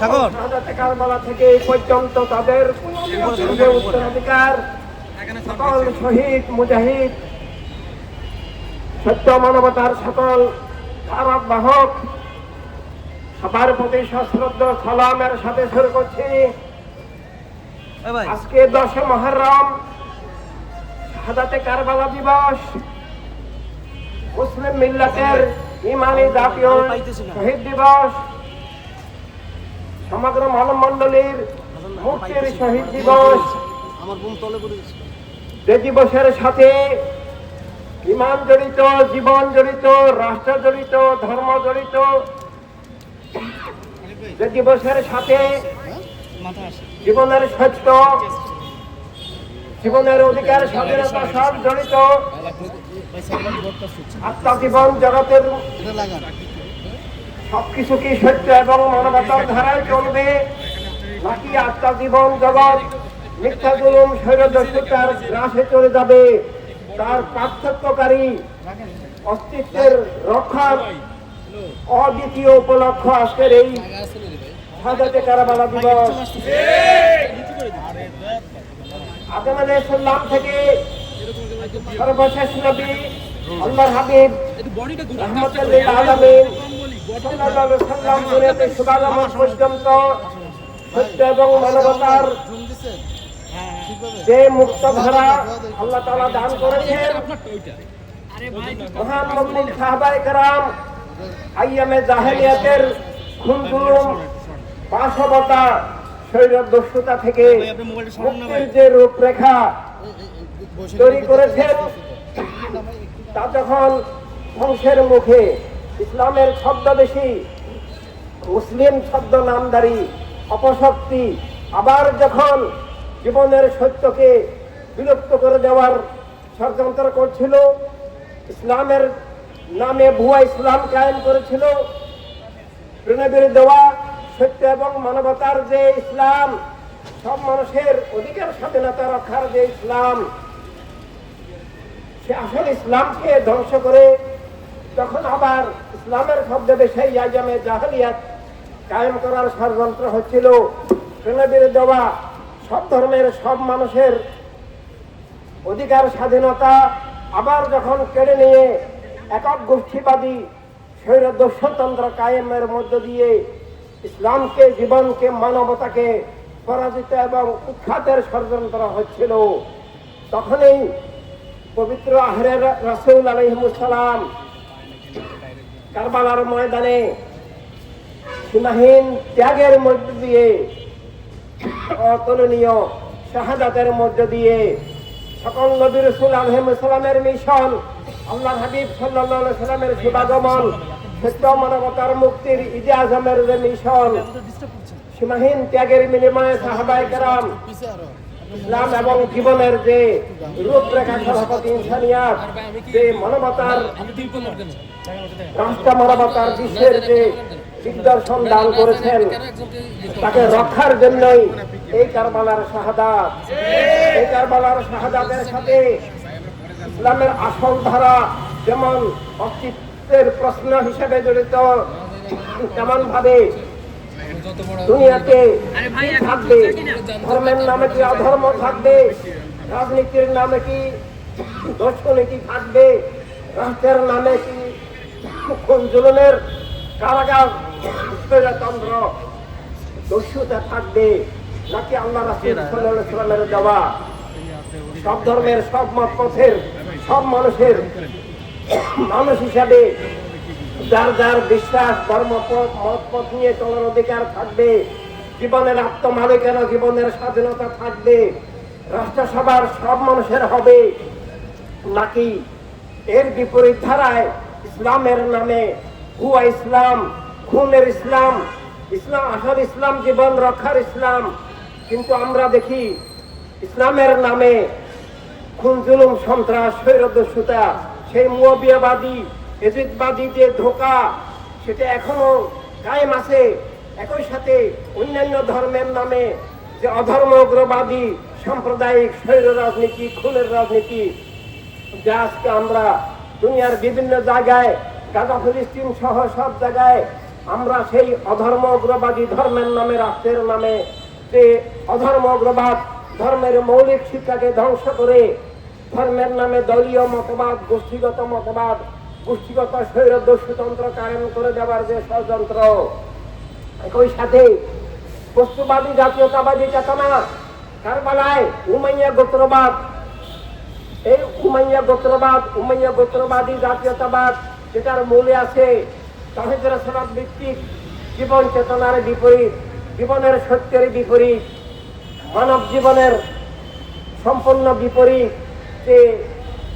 কারবালা থেকে এই পর্যন্ত তাদের উত্তরাধিকার সকল শহীদ মুজাহিদ সত্য মানবতার সকল খারাপ বাহক সবার প্রতি সশ্রদ্ধ সালামের সাথে শুরু করছি। আজকে 10 মুহররম শাহাদাতে কারবালা দিবস, মুসলিম মিল্লাতের ইমানি জাতীয় শহীদ দিবস, সমগ্র মানবমণ্ডলীর মুক্তির শহীদ দিবস। যে দিবসের সাথে ইমান জড়িত, জীবন জড়িত, রাষ্ট্র জড়িত, ধর্ম জড়িত, যে দিবসের সাথে জীবনের সত্য, জীবনের অধিকার, স্বাধীনতা সব জড়িত। আত্মা জীবন জগতের সবকিছু কি সত্য এবং মানবতার ধারায় চলবে, নাকি আত্মা জীবন জগৎ মিথ্যা জুলুম স্বৈরদস্যুতার গ্রাসে চলে যাবে? তার পার্থক্যকারী অস্তিত্বের রক্ষার অদ্বিতীয় উপলক্ষ আজকের এই শাহাদাতে কারবালা দিবস। আদম আলাইহিস সালাম থেকে সর্বশেষ নবী আল্লাহর হাবিব রাহমাতুল লিল আলামিন সাল্লাল্লাহু আলাইহি ওয়াসাল্লাম দুনিয়াতে শুভাগমন পর্যন্ত সত্য এবং মানবতার যে মুক্তধারা আল্লাহ তাআলা দান করেছেন, মহান মুমিন সাহাবায়ে কেরাম আইয়ামে জাহেলিয়াতের খুন-জুলুম, পাশবতা, স্বৈরদস্যুতা থেকে মুক্তির যে রূপরেখা তৈরি করেছেন, তা যখন ধ্বংসের মুখে ইসলামের ছদ্মবেশী মুসলিম ছদ্ম নামধারী অপশক্তি আবার যখন জীবনের সত্যকে বিলুপ্ত করে দেওয়ার ষড়যন্ত্র করছিল, ইসলামের নামে ভুয়া ইসলাম কায়েম করেছিল, প্রণবের দেওয়া সত্য এবং মানবতার যে ইসলাম, সব মানুষের অধিকার স্বাধীনতা রক্ষার যে ইসলাম, সে আসল ইসলামকে ধ্বংস করে তখন আবার ইসলামের ছদ্মবেশে আইয়ামে জাহেলিয়াত কায়েম করার ষড়যন্ত্র হচ্ছিল। প্রণবের দেওয়া সব ধর্মের সব মানুষের অধিকার স্বাধীনতা আবার যখন কেড়ে নিয়ে একক গোষ্ঠীবাদী স্বৈরদস্যুতন্ত্র কায়েমের মধ্য দিয়ে ইসলামকে, জীবনকে, মানবতাকে পরাজিত এবং উৎখাতের ষড়যন্ত্র হচ্ছিল, তখনই পবিত্র আহরে রাসূল আলাইহিস সালাম কারবালার ময়দানে সীমাহীন ত্যাগের মধ্য দিয়ে, অতুলনীয় শাহাদাতের মধ্য দিয়ে সকল নবী রাসূল আলাইহিস সালামের মিশন, আল্লাহর হাবিব সাল্লাল্লাহু আলাইহি সাল্লামের শুভাগমন, সত্য মানবতার মুক্তির ঈদে আজমের যে মিশন, সীমাহীন ত্যাগের বিনিময়ে সাহাবায়ে কেরাম ইসলাম এবং জীবনের যে রূপরেখা, সভাপতি ইনসানিয়াত, যে মানবতার রাষ্ট্র মানবতার বিশ্বের যে দিগদর্শন দান করেছেন, তাকে রক্ষার জন্যই এই কারবালার শাহাদাত। এই কারবালার শাহাদাতের সাথে ইসলামের আসল ধারা যেমন অস্তিত্বের প্রশ্ন হিসেবে জড়িত, তেমন ভাবে দুনিয়াতে থাকবে, ধর্মের নামে কি অধর্ম থাকবে, রাজনীতির নামে কি দুর্নীতি থাকবে, রাষ্ট্রের নামে কি খুন-জুলুমের কারাগার, স্বৈরতন্ত্র, দস্যুতা থাকবে, নাকি আল্লাহ রাসূল সাল্লাল্লাহু আলাইহি ওয়াসাল্লামের দেওয়া সব ধর্মের, সব মত পথের, সব মানুষের মানুষ হিসাবে যার যার বিশ্বাস, ধর্মপথ, মত পথ নিয়ে চলার অধিকার থাকবে, জীবনের আত্মমালিকানা, জীবনের স্বাধীনতা থাকবে, রাষ্ট্রসভার সব মানুষের হবে, নাকি এর বিপরীত ধারায় ইসলামের নামে ভুয়া ইসলাম, খুনের ইসলাম, ইসলাম আসল ইসলাম জীবন রক্ষার ইসলাম, কিন্তু আমরা দেখি ইসলামের নামে খুন, জুলুম, সন্ত্রাস, স্বৈরদস্যুতা, সেই মুয়াবিয়াবাদী, এজিদবাদী যে ধোঁকা, সেটা এখনো কায়েম আছে। একই সাথে অন্যান্য ধর্মের নামে যে অধর্ম, উগ্রবাদী, সাম্প্রদায়িক স্বৈর রাজনীতি, খুনের রাজনীতি, যা আজকে আমরা দুনিয়ার বিভিন্ন জায়গায়, গাজা, ফিলিস্তিন সহ সব জায়গায় আমরা সেই অধর্ম উগ্রবাদী ধর্মের নামে, রাষ্ট্রের নামে যে অধর্ম উগ্রবাদ ধর্মের মৌলিক শিক্ষাকে ধ্বংস করে ধর্মের নামে দলীয় মতবাদ, গোষ্ঠীগত মতবাদ, গোষ্ঠীগত স্বৈরদস্যুতন্ত্র কায়েম করে দেওয়ার যে ষড়যন্ত্র, একই সাথে বস্তুবাদী জাতীয়তাবাদী চেতনা, কারবালায় উমাইয়া গোত্রবাদ, এই উমাইয়া গোত্রবাদী জাতীয়তাবাদ যেটার মূলে আছে তাওহীদ রাসূলত ভিত্তিক জীবন চেতনার বিপরীত, জীবনের সত্যের বিপরীত, মানব জীবনের সম্পূর্ণ বিপরীত যে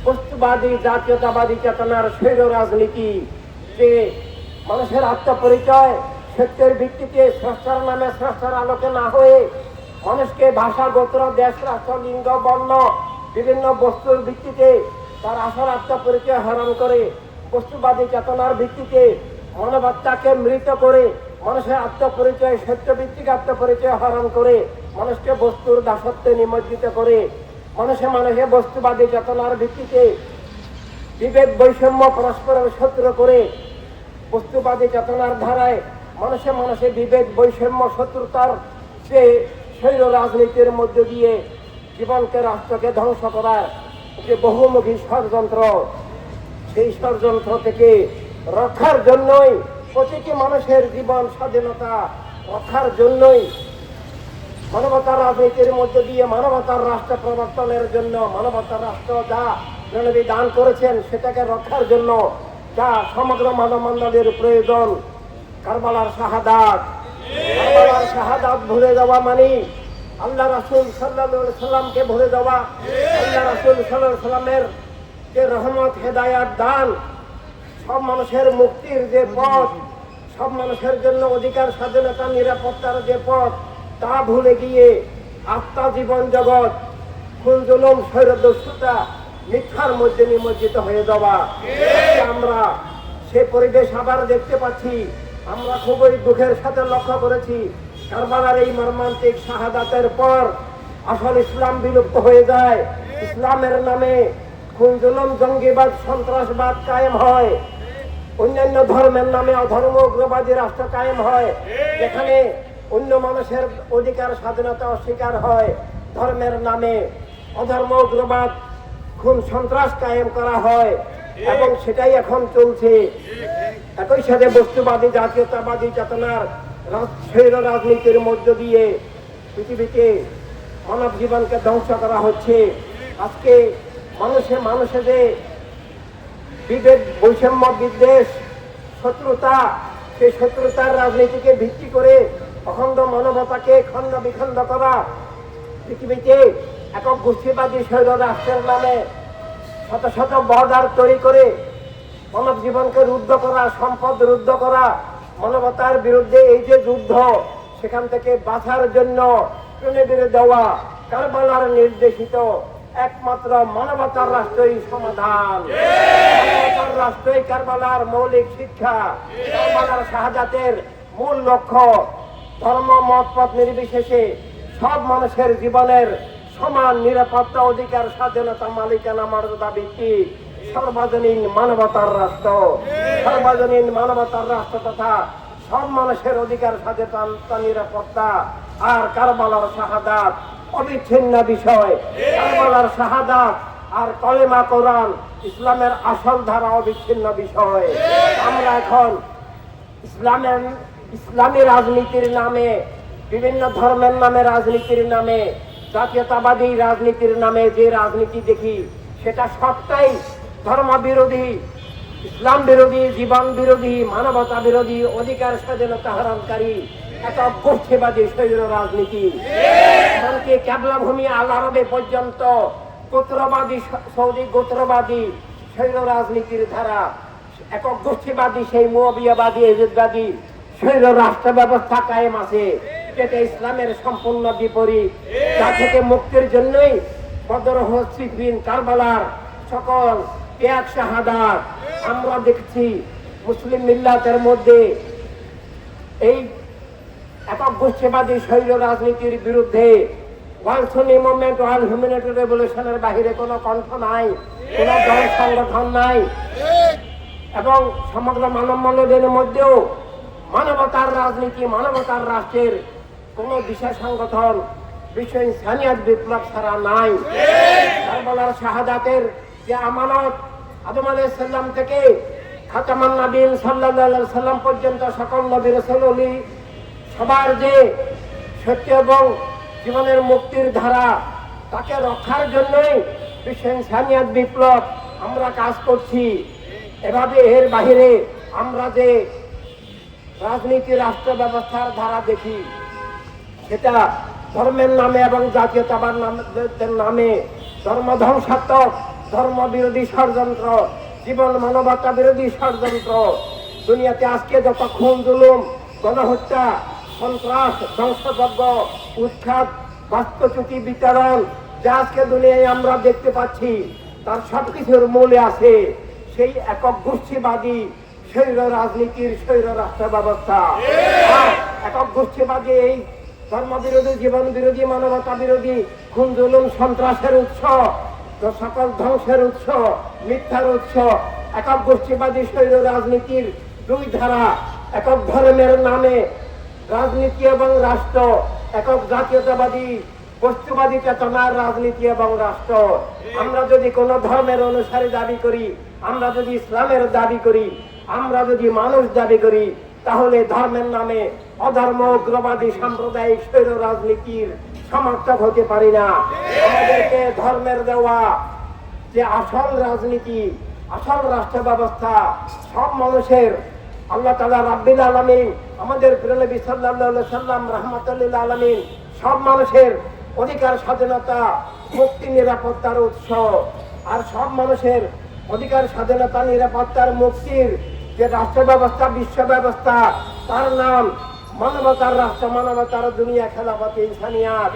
বস্তুবাদী জাতীয়তাবাদী চেতনার স্বৈর রাজনীতি, যে মানুষের আত্মপরিচয় সত্যের ভিত্তিতে স্রষ্টার নামে স্রষ্টার আলোকে না হয়ে মানুষকে ভাষা, গোত্র, দেশ, রাষ্ট্র, লিঙ্গ, বর্ণ বিভিন্ন বস্তুর ভিত্তিতে তার আসল আত্মপরিচয় হরণ করে বস্তুবাদী চেতনার ভিত্তিতে মানবাত্মাকে মৃত করে মানুষের আত্মপরিচয়, সত্যভিত্তিক আত্মপরিচয় হরণ করে মানুষকে বস্তুর দাসত্বে নিমজ্জিত করে মানুষে বস্তুবাদী চেতনার ভিত্তিতে বিভেদ, বৈষম্য, পরস্পরের শত্রু করে বস্তুবাদী চেতনার ধারায় মানুষে বিভেদ, বৈষম্য, শত্রুতার সে স্বৈর রাজনীতির মধ্য দিয়ে জীবনকে, রাষ্ট্রকে ধ্বংস করার যে বহুমুখী ষড়যন্ত্র, সেই ষড়যন্ত্র থেকে রক্ষার জন্যই, প্রতিটি মানুষের জীবন স্বাধীনতা রক্ষার জন্যই মানবতার রাজনীতির মধ্য দিয়ে মানবতার রাষ্ট্র প্রবর্তনের জন্য, মানবতার রাষ্ট্র যা নবী দান করেছেন সেটাকে রক্ষার জন্য যা সমগ্র মানবমণ্ডলের প্রয়োজন, কারবালার শাহাদাত ভুলে যাওয়া মানে আল্লাহ রাসূল সাল্লাল্লাহু আলাইহি সাল্লামকে ভুলে যাওয়া, আল্লাহ রাসূল সাল্লাল্লাহু আলাইহি সাল্লামের যে রহমত, হেদায়াত দান, সব মানুষের মুক্তির যে পথ, সব মানুষের জন্য অধিকার, স্বাধীনতা, নিরাপত্তার যে পথ, তা ভুলে গিয়ে আত্মা, জীবন জগৎ, খুন, জুলুম, স্বৈরদস্যুতা, মিথ্যার মধ্যে নিমজ্জিত হয়ে যাওয়া, আমরা সে পরিবেশ আবার দেখতে পাচ্ছি। আমরা খুবই দুঃখের সাথে লক্ষ্য করেছি কারবালার এই মর্মান্তিক শাহাদাতের পর আসল ইসলাম বিলুপ্ত হয়ে যায়, ইসলামের নামে খুন, জুলুম, জঙ্গিবাদ, সন্ত্রাসবাদ কায়েম হয়, অন্যান্য ধর্মের নামে অধর্ম উগ্রবাদী রাষ্ট্র কায়েম হয়, যেখানে অন্য মানুষের অধিকার, স্বাধীনতা অস্বীকার হয়, ধর্মের নামে অধর্ম উগ্রবাদ, খুন, সন্ত্রাস কায়েম করা হয়, এবং সেটাই এখন চলছে। একই সাথে বস্তুবাদী জাতীয়তাবাদী চেতনার স্বৈর রাজনীতির মধ্য দিয়ে পৃথিবীতে মানব জীবনকে ধ্বংস করা হচ্ছে। আজকে মানুষে যে বিভেদ, বৈষম্য, বিদ্বেষ, শত্রুতা, সেই শত্রুতার রাজনীতিকে ভিত্তি করে অখণ্ড মানবতাকে খণ্ড বিখণ্ড করা, পৃথিবীতে একক গোষ্ঠীবাদী স্বৈর রাষ্ট্রের নামে শত শত বর্ডার তৈরি করে মানব জীবনকে রুদ্ধ করা, সম্পদ রুদ্ধ করা, মানবতার বিরুদ্ধে এই যে যুদ্ধ, সেখান থেকে বাঁচার জন্য ট্রেনে বেড়ে দেওয়া কারবালার নির্দেশিত একমাত্র মানবতার রাষ্ট্রই সমাধান, মানবতার রাষ্ট্রই কারবালার মৌলিক শিক্ষা, কারবালার শাহাদাতের মূল লক্ষ্য। ধর্ম, মত, পথ নির্বিশেষে সব মানুষের জীবনের সমান নিরাপত্তা, অধিকার, স্বাধীনতা, মালিকানা, মর্যাদা ভিত্তিক সর্বজনীন মানবতার রাষ্ট্র, সর্বজনীন মানবতার রাষ্ট্র তথা সব মানুষের অধিকার, স্বাধীনতা, নিরাপত্তা আর কারবালার শাহাদাত অবিচ্ছিন্ন বিষয়। কারবালার শাহাদাত আর কলেমা, কোরআন, ইসলামের আসল ধারা অবিচ্ছিন্ন বিষয়। আমরা এখন ইসলামী রাজনীতির নামে, বিভিন্ন ধর্মের নামে, রাজনীতির নামে, জাতীয়তাবাদী রাজনীতির নামে যে রাজনীতি দেখি সেটা সবটাই ধর্ম বিরোধী, ইসলাম বিরোধী, জীবন বিরোধী, মানবতা বিরোধী, অধিকার, স্বাধীনতা হরণকারী একটা গোষ্ঠীবাদী স্বৈর রাজনীতি। এমনকি কেবলা ভূমি আল আরবে পর্যন্ত গোত্রবাদী, সৌদি গোত্রবাদী স্বৈর রাজনীতির ধারা, একক গোষ্ঠীবাদী, সেই মুয়াবিয়াবাদী, এজিদবাদী স্বৈর রাষ্ট্র ব্যবস্থা কায়েম আছে, যেটা ইসলামের সম্পূর্ণ বিপরীত। তা থেকে মুক্তির জন্যই বদর, উহুদ, সিফিন, কারবালার সকল ত্যাগ, শাহাদাত আমরা দেখছি। মুসলিম মিল্লাতের মধ্যে এই একক গোষ্ঠীবাদী স্বৈর রাজনীতির বিরুদ্ধে ওয়ার্ল্ড সুন্নি মুভমেন্ট, ওয়ার্ল্ড হিউম্যানিটি রেভলিউশনের বাহিরে কোনো কণ্ঠ নাই, কোনো দল সংগঠন নাই, এবং সমগ্র মানব মণ্ডলের মধ্যেও মানবতার রাজনীতি, মানবতার রাষ্ট্রের কোন বিশেষ সংগঠন বিশ্ব ইনসানিয়াত বিপ্লব ছাড়া নাই। কারবালার শাহাদাতের যে আমানত আদম আলাইহিস সালাম থেকে খাতামান নবীন সাল্লাল্লাহু আলাইহি সাল্লাম পর্যন্ত সকল নবী রাসূল ওলি সবার যে সত্য এবং জীবনের মুক্তির ধারা, তাকে রক্ষার জন্যই বিশ্ব ইনসানিয়াত বিপ্লব আমরা কাজ করছি। এভাবে এর বাহিরে আমরা যে রাজনীতি, রাষ্ট্র ব্যবস্থার ধারা দেখি, সেটা ধর্মের নামে এবং জাতীয়তাবাদ নামে ধর্ম ধ্বংসাত্মক, ধর্ম বিরোধী ষড়যন্ত্র, জীবন মানবতা বিরোধী ষড়যন্ত্র। দুনিয়াতে আজকে যত খুন, জুলুম, গণহত্যা, সন্ত্রাস, ধ্বংসযজ্ঞ, উৎখাত, বাস্তুচ্যুতি, বিতরণ যা আজকে দুনিয়ায় আমরা দেখতে পাচ্ছি, তার সবকিছুর মূলে আছে সেই একক গোষ্ঠীবাদী স্বৈর রাজনীতির, স্বৈর রাষ্ট্র ব্যবস্থা। একক গোষ্ঠীবাদী এই ধর্ম বিরোধী, জীবন বিরোধী, মানবতা বিরোধী, খুন, জুলুম, সন্ত্রাসের উৎস, সকল ধ্বংসের উৎস, মিথ্যার উৎস একক গোষ্ঠীবাদী স্বৈর রাজনীতির দুই ধারা। একক ধর্মের নামে রাজনীতি এবং রাষ্ট্র, একক জাতীয়তাবাদী বস্তুবাদী চেতনার রাজনীতি এবং রাষ্ট্র। আমরা যদি কোন ধর্মের অনুসারী দাবি করি, আমরা যদি ইসলামের দাবি করি, আমরা যদি মানুষ দাবি করি, তাহলে ধর্মের নামে অধর্ম, উগ্রবাদী, সাম্প্রদায়িক স্বৈর রাজনীতির সমর্থক হতে পারি না। আমাদেরকে ধর্মের দেওয়া যে আসল রাজনীতি, আসল রাষ্ট্র ব্যবস্থা, সব মানুষের, আল্লাহ তাআলা রাব্বুল আলামিন, আমাদের প্রিয় নবী সাল্লাল্লাহু আলাইহি সাল্লাম রাহমাতুল লিল আলামিন, সব মানুষের অধিকার, স্বাধীনতা, মুক্তি, নিরাপত্তার উৎস। আর সব মানুষের অধিকার, স্বাধীনতা, নিরাপত্তার, মুক্তির যে রাষ্ট্র ব্যবস্থা, বিশ্ব ব্যবস্থা, তার নাম মানবতার রাষ্ট্র, মানবতার দুনিয়া, খেলাফত ইনসানিয়াত।